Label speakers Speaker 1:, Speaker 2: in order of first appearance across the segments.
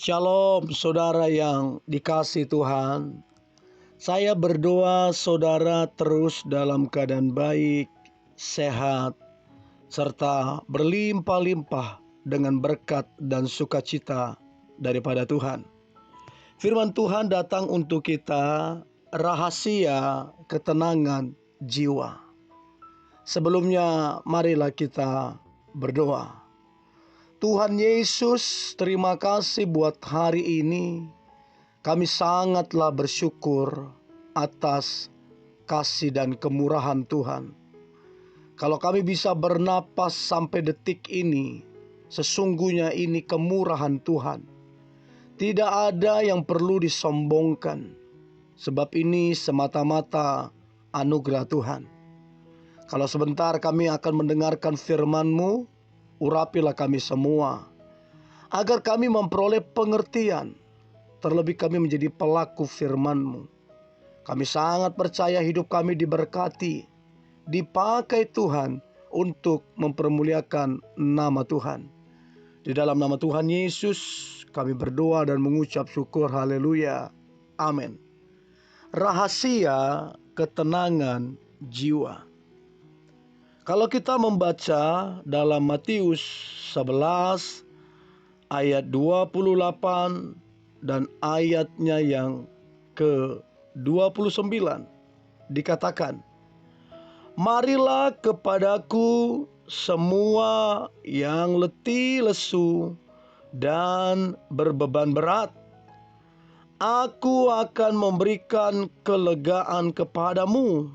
Speaker 1: Shalom saudara yang dikasihi Tuhan. Saya berdoa saudara terus dalam keadaan baik, sehat, serta berlimpah-limpah dengan berkat dan sukacita daripada Tuhan. Firman Tuhan datang untuk kita, rahasia ketenangan jiwa. Sebelumnya marilah kita berdoa. Tuhan Yesus, terima kasih buat hari ini. Kami sangatlah bersyukur atas kasih dan kemurahan Tuhan. Kalau kami bisa bernapas sampai detik ini, sesungguhnya ini kemurahan Tuhan. Tidak ada yang perlu disombongkan, sebab ini semata-mata anugerah Tuhan. Kalau sebentar kami akan mendengarkan firman-Mu, urapilah kami semua, agar kami memperoleh pengertian. Terlebih kami menjadi pelaku firman-Mu. Kami sangat percaya hidup kami diberkati, dipakai Tuhan untuk mempermuliakan nama Tuhan. Di dalam nama Tuhan Yesus kami berdoa dan mengucap syukur. Haleluya. Amin. Rahasia ketenangan jiwa. Kalau kita membaca dalam Matius 11 ayat 28 dan ayatnya yang ke-29 dikatakan, "Marilah kepadaku semua yang letih lesu dan berbeban berat. Aku akan memberikan kelegaan kepadamu.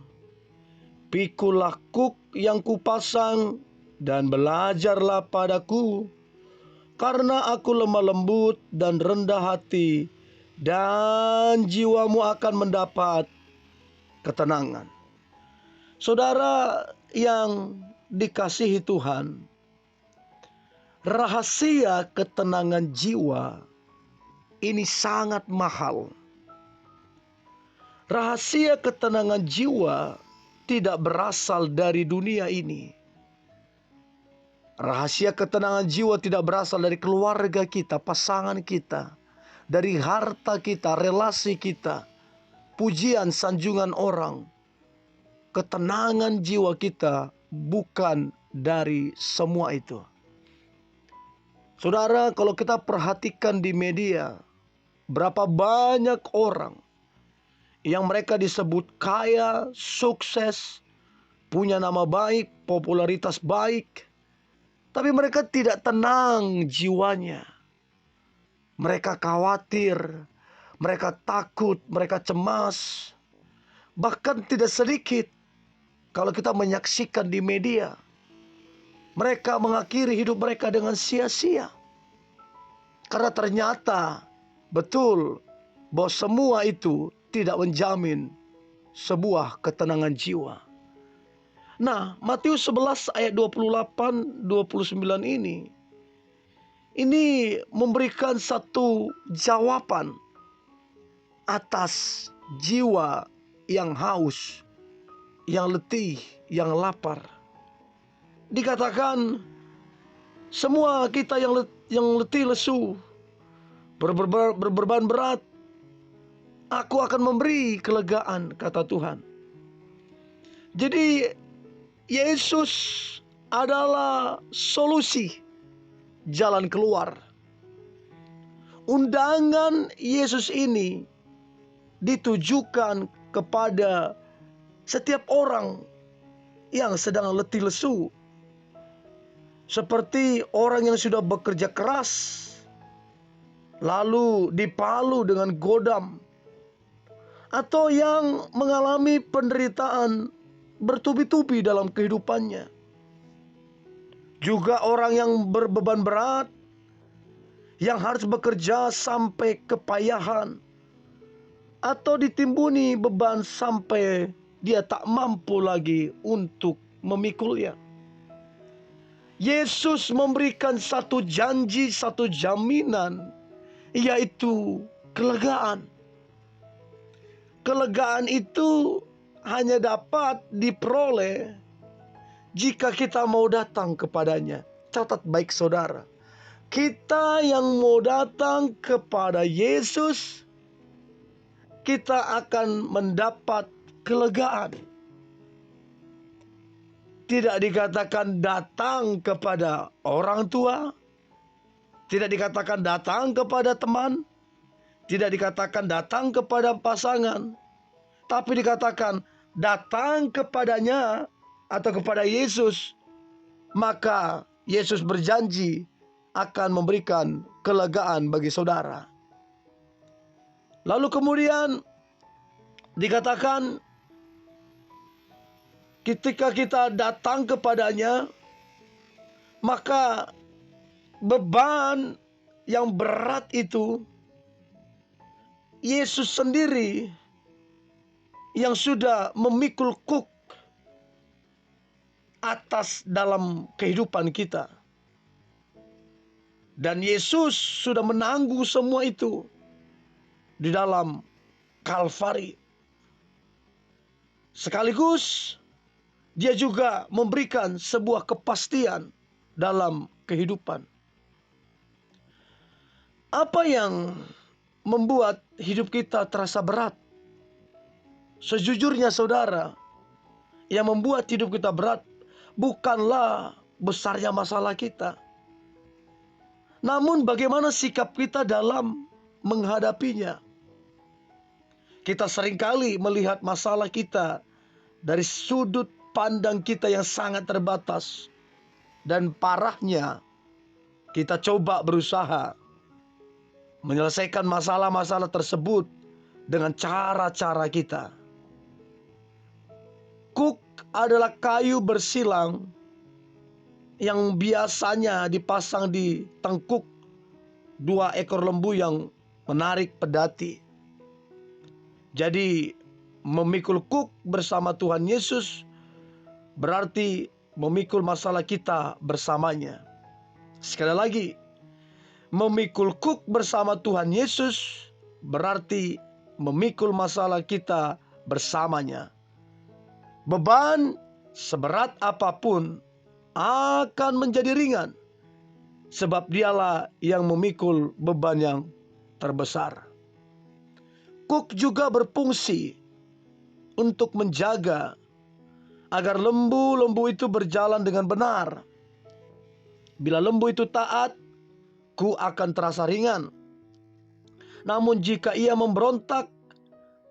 Speaker 1: Pikulah kuk yang kupasang dan belajarlah padaku, karena aku lemah lembut dan rendah hati, dan jiwamu akan mendapat ketenangan." Saudara yang dikasihi Tuhan, rahasia ketenangan jiwa ini sangat mahal. Rahasia ketenangan jiwa tidak berasal dari dunia ini. Rahasia ketenangan jiwa tidak berasal dari keluarga kita, pasangan kita, dari harta kita, relasi kita, pujian, sanjungan orang. Ketenangan jiwa kita bukan dari semua itu. Saudara, kalau kita perhatikan di media, berapa banyak orang yang mereka disebut kaya, sukses, punya nama baik, popularitas baik, tapi mereka tidak tenang jiwanya. Mereka khawatir, mereka takut, mereka cemas. Bahkan tidak sedikit kalau kita menyaksikan di media, mereka mengakhiri hidup mereka dengan sia-sia. Karena ternyata betul bahwa semua itu tidak menjamin sebuah ketenangan jiwa. Nah, Matius 11 ayat 28-29 ini memberikan satu jawaban atas jiwa yang haus, yang letih, yang lapar. Dikatakan, semua kita yang letih lesu, berbeban berat, aku akan memberi kelegaan, kata Tuhan. Jadi Yesus adalah solusi, jalan keluar. Undangan Yesus ini ditujukan kepada setiap orang yang sedang letih lesu, seperti orang yang sudah bekerja keras, lalu dipalu dengan godam, atau yang mengalami penderitaan bertubi-tubi dalam kehidupannya. Juga orang yang berbeban berat, yang harus bekerja sampai kepayahan, atau ditimbuni beban sampai dia tak mampu lagi untuk memikulnya. Yesus memberikan satu janji, satu jaminan, yaitu kelegaan. Kelegaan itu hanya dapat diperoleh jika kita mau datang kepadanya. Catat baik saudara, Kita yang mau datang kepada Yesus, kita akan mendapat kelegaan. Tidak dikatakan datang kepada orang tua, tidak dikatakan datang kepada teman, tidak dikatakan datang kepada pasangan, tapi dikatakan datang kepadanya atau kepada Yesus. Maka Yesus berjanji akan memberikan kelegaan bagi saudara. Lalu kemudian dikatakan ketika kita datang kepadanya, maka beban yang berat itu Yesus sendiri yang sudah memikul kuk atas dalam kehidupan kita. Dan Yesus sudah menanggung semua itu di dalam Kalvari. Sekaligus dia juga memberikan sebuah kepastian dalam kehidupan. Apa yang membuat hidup kita terasa berat? Sejujurnya saudara, yang membuat hidup kita berat bukanlah besarnya masalah kita, namun bagaimana sikap kita dalam menghadapinya. Kita seringkali melihat masalah kita dari sudut pandang kita yang sangat terbatas. Dan parahnya, kita coba berusaha menyelesaikan masalah-masalah tersebut dengan cara-cara kita. Kuk adalah kayu bersilang yang biasanya dipasang di tengkuk dua ekor lembu yang menarik pedati. Jadi memikul kuk bersama Tuhan Yesus berarti memikul masalah kita bersamanya. Sekali lagi, memikul kuk bersama Tuhan Yesus berarti memikul masalah kita bersamanya. Beban seberat apapun akan menjadi ringan, sebab dialah yang memikul beban yang terbesar. Kuk juga berfungsi untuk menjaga agar lembu-lembu itu berjalan dengan benar. Bila lembu itu taat, kuk akan terasa ringan. Namun jika ia memberontak,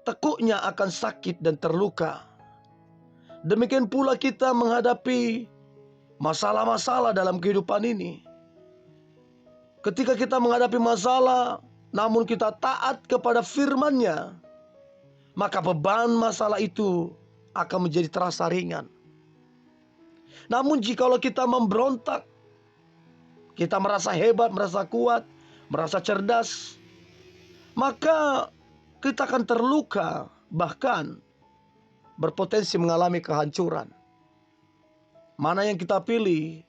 Speaker 1: tekuknya akan sakit dan terluka. Demikian pula kita menghadapi masalah-masalah dalam kehidupan ini. Ketika kita menghadapi masalah, namun kita taat kepada firman-Nya, maka beban masalah itu akan menjadi terasa ringan. Namun jikalau kita memberontak, kita merasa hebat, merasa kuat, merasa cerdas, maka kita akan terluka, bahkan berpotensi mengalami kehancuran. Mana yang kita pilih,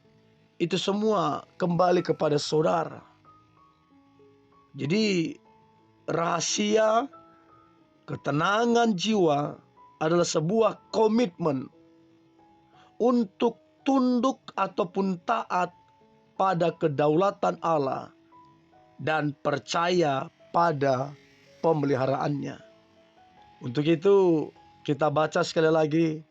Speaker 1: itu semua kembali kepada saudara. Jadi rahasia ketenangan jiwa adalah sebuah komitmen untuk tunduk ataupun taat pada kedaulatan Allah dan percaya pada pemeliharaannya. Untuk itu kita baca sekali lagi,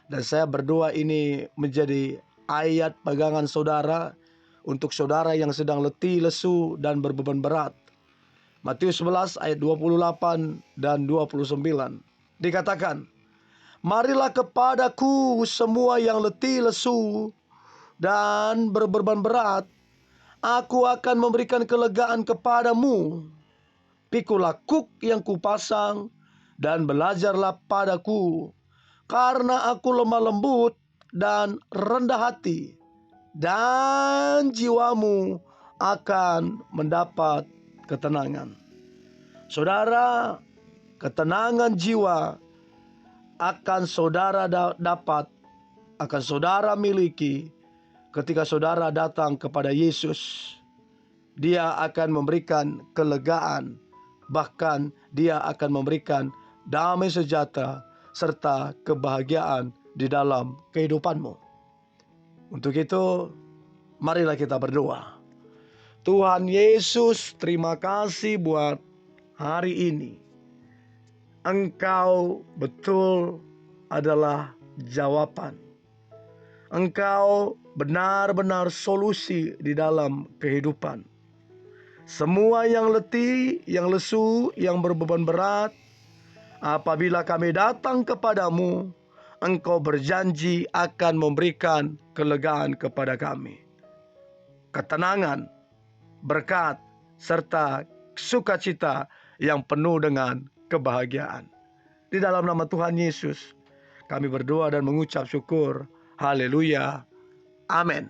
Speaker 1: dan saya berdoa ini menjadi ayat pegangan saudara untuk saudara yang sedang letih, lesu, dan berbeban berat. Matius 11 ayat 28 dan 29. Dikatakan, marilah kepadaku semua yang letih, lesu, dan berbeban berat, aku akan memberikan kelegaan kepadamu. Pikulah kuk yang kupasang dan belajarlah padaku, karena aku lemah lembut dan rendah hati, dan jiwamu akan mendapat ketenangan. Saudara, ketenangan jiwa akan saudara dapat, akan saudara miliki ketika saudara datang kepada Yesus. Dia akan memberikan kelegaan, bahkan dia akan memberikan damai sejahtera serta kebahagiaan di dalam kehidupanmu. Untuk itu, marilah kita berdoa. Tuhan Yesus, terima kasih buat hari ini. Engkau betul adalah jawaban. Engkau benar-benar solusi di dalam kehidupan. Semua yang letih, yang lesu, yang berbeban berat, apabila kami datang kepadamu, Engkau berjanji akan memberikan kelegaan kepada kami. Ketenangan, berkat, serta sukacita yang penuh dengan kebahagiaan. Di dalam nama Tuhan Yesus, kami berdoa dan mengucap syukur. Haleluya. Amin.